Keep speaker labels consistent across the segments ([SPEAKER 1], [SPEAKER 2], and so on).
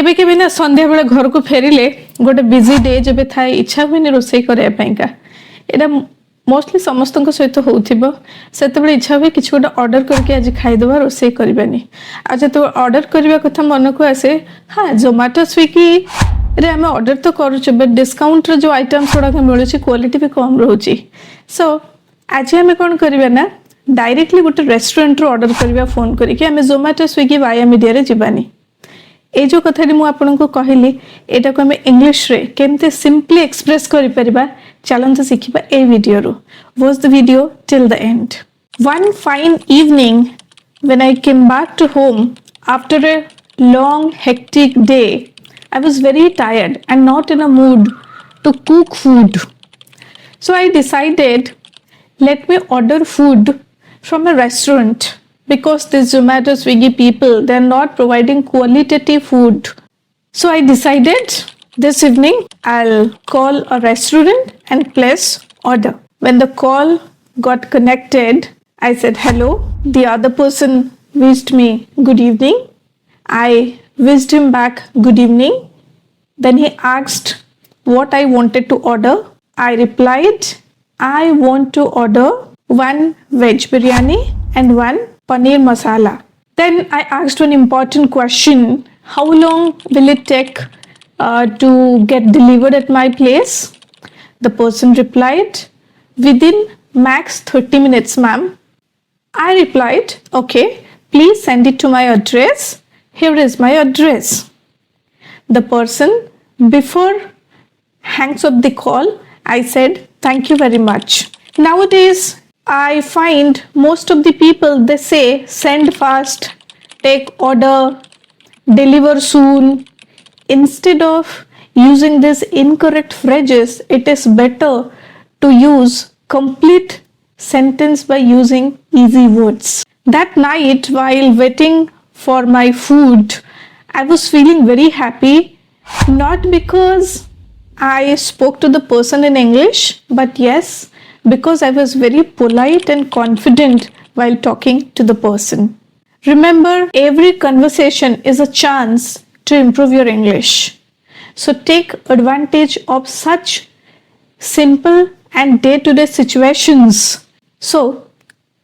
[SPEAKER 1] केबे केबे ना संध्या बेला घर को फेरिले गोटे बिजी डे जब थाए इच्छा हुए रोषे करने एटा मोस्टली समस्त सहित होथिबो सेतबेले इच्छा हुए किछ गोटे ऑर्डर करके आज खाइदबा रोषे करबानी आ जतो ऑर्डर करबा कथा मन को आसे हाँ जोमेटो स्विगी रे आम ऑर्डर तो करूचे बट डिस्काउंट रे जो आइटम्स गुड़ाक मिलूची क्वालिटी भी कम रोची सो आज आम कौन करबा ना डायरेक्टली गोटे रेस्टोरेंट रो ऑर्डर करबा फोन करके आम जोमेटो स्विगी वाया मीडिया रे जीवानी ए जो कथा मु आपनको कहली एटा को हम इंग्लिश रे केमते सिंपली एक्सप्रेस करि परिबा चलंत सिखिबा ए वीडियो रो watch the video till the end one fine evening when I came back to home after a long hectic day I was very tired and not in a mood to cook food. So I decided, let me order food from a restaurant because these Zomato Swiggy people, they're not providing qualitative food. So I decided this evening, I'll call a restaurant and place order. When the call got connected, I said hello. The other person wished me good evening. I wished him back good evening. Then he asked what I wanted to order. I replied, I want to order one veg biryani and one paneer masala. Then I asked one important question. How long will it take to get delivered at my place? The person replied, within max 30 minutes, ma'am. I replied, okay, please send it to my address. Here is my address. The person, before hangs up the call, I said, thank you very much. Nowadays, I find most of the people, they say, send fast, take order, deliver soon. Instead of using these incorrect phrases, it is better to use complete sentence by using easy words. That night, while waiting for my food, I was feeling very happy, not because I spoke to the person in English, but yes, because I was very polite and confident while talking to the person. Remember, every conversation is a chance to improve your English. So take advantage of such simple and day-to-day situations. So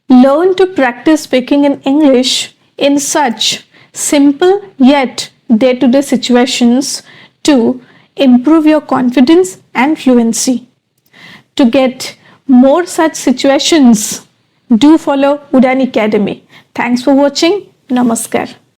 [SPEAKER 1] learn to practice speaking in English in such simple yet day-to-day situations to improve your confidence and fluency. To get more such situations, do follow Udaan Academy. Thanks for watching. Namaskar.